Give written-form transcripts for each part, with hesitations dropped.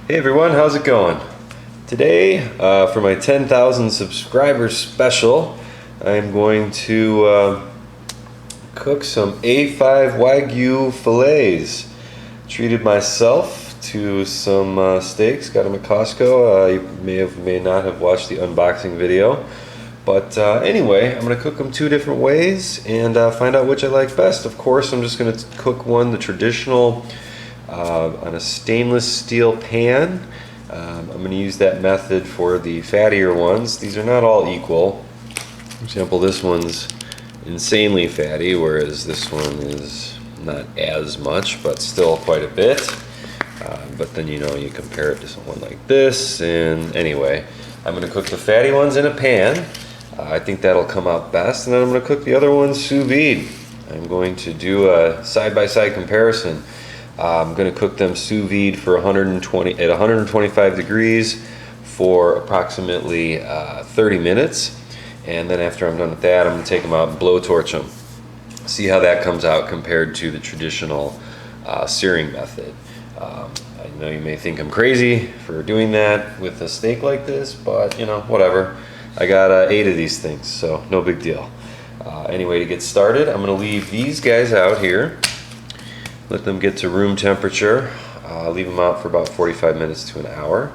Hey everyone, how's it going? Today, for my 10,000 subscribers special, I'm going to cook some A5 Wagyu fillets. Treated myself to some steaks, got them at Costco. You may not have watched the unboxing video. But anyway, I'm going to cook them two different ways and find out which I like best. Of course, I'm just going to cook one the traditional on a stainless steel pan. I'm going to use that method for the fattier ones. These are not all equal. For example, this one's insanely fatty, whereas this one is not as much, but still quite a bit. But then you compare it to someone like this, and anyway, I'm going to cook the fatty ones in a pan. I think that'll come out best, and then I'm going to cook the other ones sous vide. I'm going to do a side-by-side comparison. I'm going to cook them sous vide for 125 degrees for approximately 30 minutes, and then after I'm done with that, I'm going to take them out and blowtorch them. See how that comes out compared to the traditional searing method. I know you may think I'm crazy for doing that with a steak like this, but whatever. I got 8 of these things, so no big deal. Anyway, to get started, I'm going to leave these guys out here. Let them get to room temperature. Leave them out for about 45 minutes to an hour.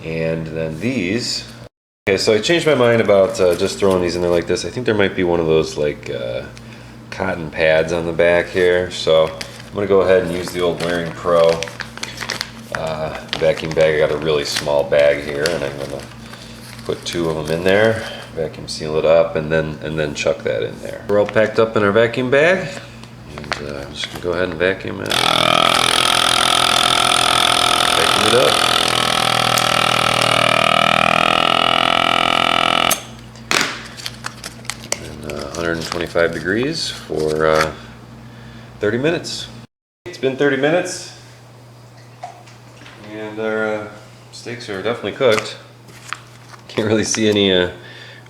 And then these. Okay, so I changed my mind about just throwing these in there like this. I think there might be one of those like cotton pads on the back here. So I'm going to go ahead and use the old Wearing Pro vacuum bag. I got a really small bag here, and I'm going to put 2 of them in there. Vacuum seal it up, and then chuck that in there. We're all packed up in our vacuum bag. And I'm just going to go ahead and vacuum it. Vacuum it up. And 125 degrees for 30 minutes. It's been 30 minutes. And our steaks are definitely cooked. Can't really see any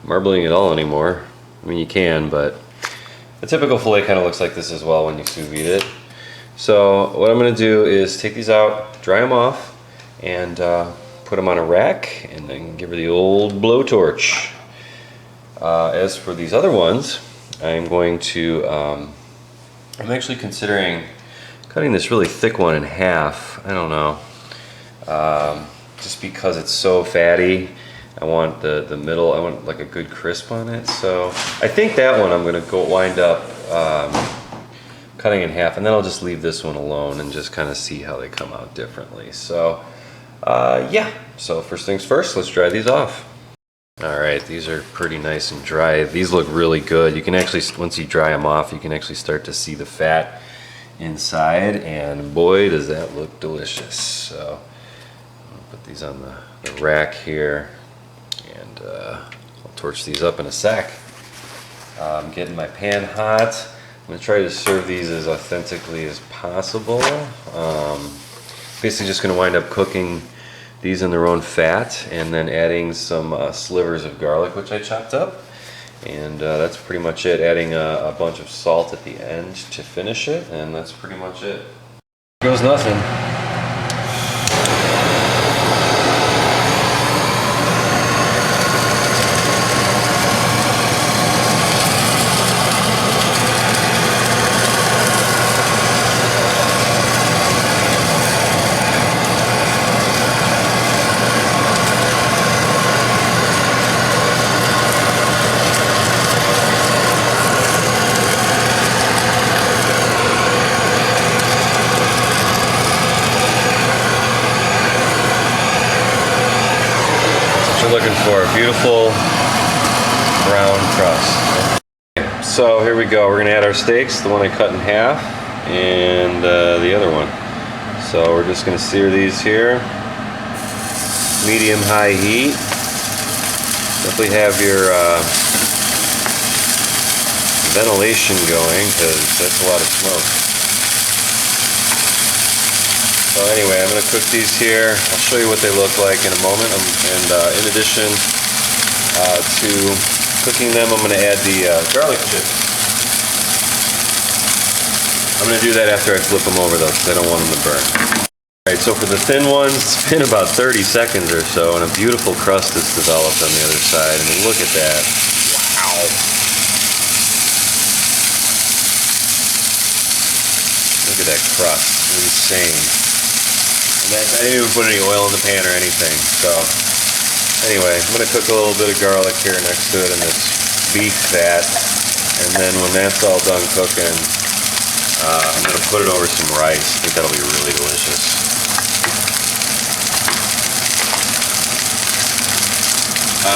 marbling at all anymore. I mean, you can, but a typical fillet kind of looks like this as well when you sous vide it. So what I'm going to do is take these out, dry them off, and put them on a rack, and then give her the old blowtorch. As for these other ones, I'm going to, I'm actually considering cutting this really thick one in half. I don't know. Just because it's so fatty. I want the middle, I want like a good crisp on it. So I think that one I'm going to wind up cutting in half, and then I'll just leave this one alone and just kind of see how they come out differently. So yeah, so first things first, let's dry these off. Alright, these are pretty nice and dry. These look really good. You can actually, once you dry them off, you can actually start to see the fat inside, and boy does that look delicious. So I'll put these on the rack here. And I'll torch these up in a sec. I'm getting my pan hot. I'm going to try to serve these as authentically as possible. Basically just going to wind up cooking these in their own fat, and then adding some slivers of garlic, which I chopped up. And that's pretty much it. Adding a bunch of salt at the end to finish it, and that's pretty much it. Here goes nothing. Looking for a beautiful brown crust. So here we go. We're going to add our steaks, the one I cut in half, and the other one. So we're just going to sear these here. Medium-high heat. Definitely have your ventilation going, because that's a lot of smoke. So anyway, I'm going to cook these here. I'll show you what they look like in a moment. In addition to cooking them, I'm going to add the garlic chips. I'm going to do that after I flip them over though, because I don't want them to burn. Alright, so for the thin ones, it's been about 30 seconds or so, and a beautiful crust is developed on the other side. I mean, look at that. Wow. Look at that crust. Insane. And I didn't even put any oil in the pan or anything. So, anyway, I'm going to cook a little bit of garlic here next to it in this beef fat. And then when that's all done cooking, I'm going to put it over some rice. I think that'll be really delicious.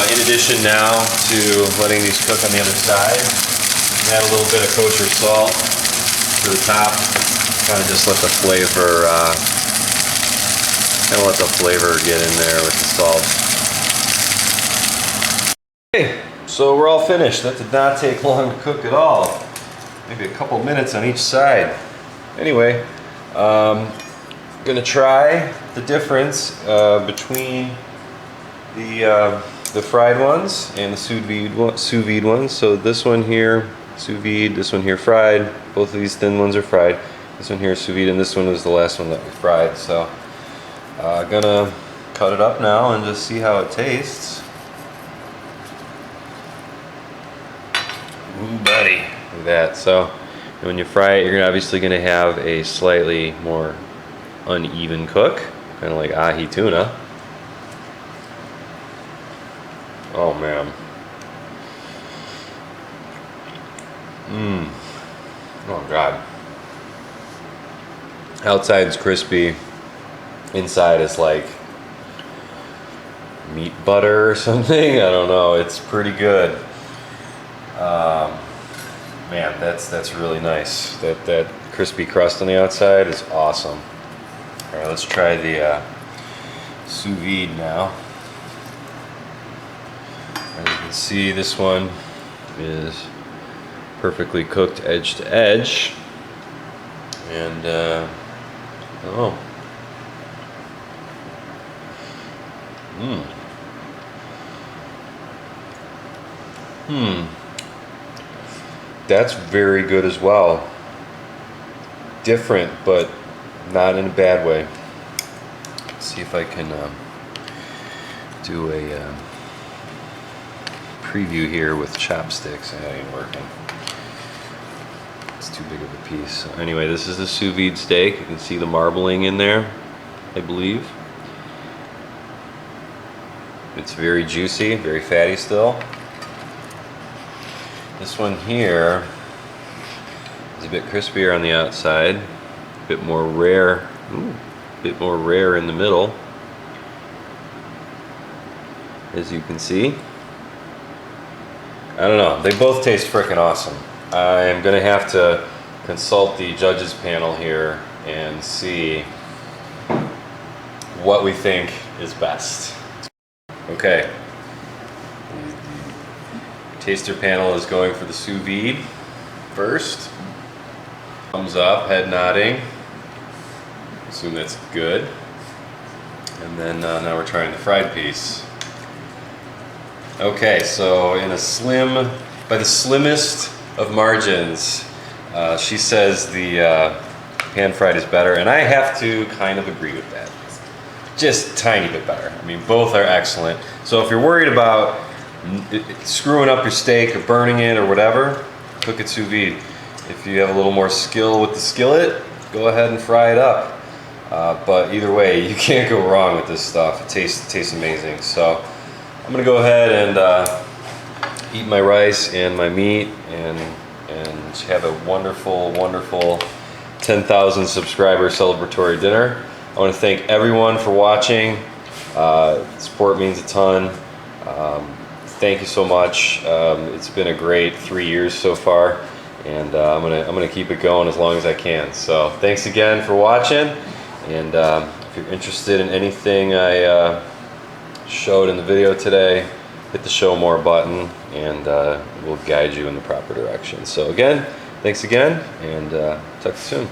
In addition now to letting these cook on the other side, add a little bit of kosher salt to the top. Kind of just let the flavor, get in there with the salt. Okay, so we're all finished. That did not take long to cook at all. Maybe a couple minutes on each side. Anyway, gonna try the difference between the fried ones and the sous vide ones. So this one here, sous vide, this one here fried. Both of these thin ones are fried. This one here is sous vide, and this one was the last one that we fried. So gonna cut it up now and just see how it tastes. Ooh, buddy. Look at that. So when you fry it, you're obviously gonna have a slightly more uneven cook, kind of like ahi tuna. Oh man. Oh god. Outside's crispy. Inside is like meat butter or something. I don't know. It's pretty good. Man, that's really nice. That crispy crust on the outside is awesome. All right, let's try the sous vide now. As you can see, this one is perfectly cooked edge to edge. And, that's very good as well. Different, but not in a bad way. Let's see if I can do a preview here with chopsticks. That ain't working. It's too big of a piece. So anyway, this is the sous vide steak. You can see the marbling in there, I believe. It's very juicy, very fatty still. This one here is a bit crispier on the outside, a bit more rare, a bit more rare in the middle, as you can see. I don't know, they both taste frickin' awesome. I'm gonna have to consult the judges panel here and see what we think is best. Okay. Taster panel is going for the sous vide first. Thumbs up, head nodding. Assume that's good. And then now we're trying the fried piece. Okay, so in a slim, by the slimmest of margins, she says the pan fried is better, and I have to kind of agree with that. Just a tiny bit better. I mean, both are excellent. So if you're worried about screwing up your steak or burning it or whatever, cook it sous vide. If you have a little more skill with the skillet, go ahead and fry it up. But either way, you can't go wrong with this stuff. It tastes amazing. So I'm gonna go ahead and eat my rice and my meat and have a wonderful, wonderful 10,000 subscriber celebratory dinner. I want to thank everyone for watching. Support means a ton. Thank you so much. It's been a great 3 years so far, and I'm gonna keep it going as long as I can. So thanks again for watching, and if you're interested in anything I showed in the video today, hit the show more button, and we'll guide you in the proper direction. So again, thanks again, and talk to you soon.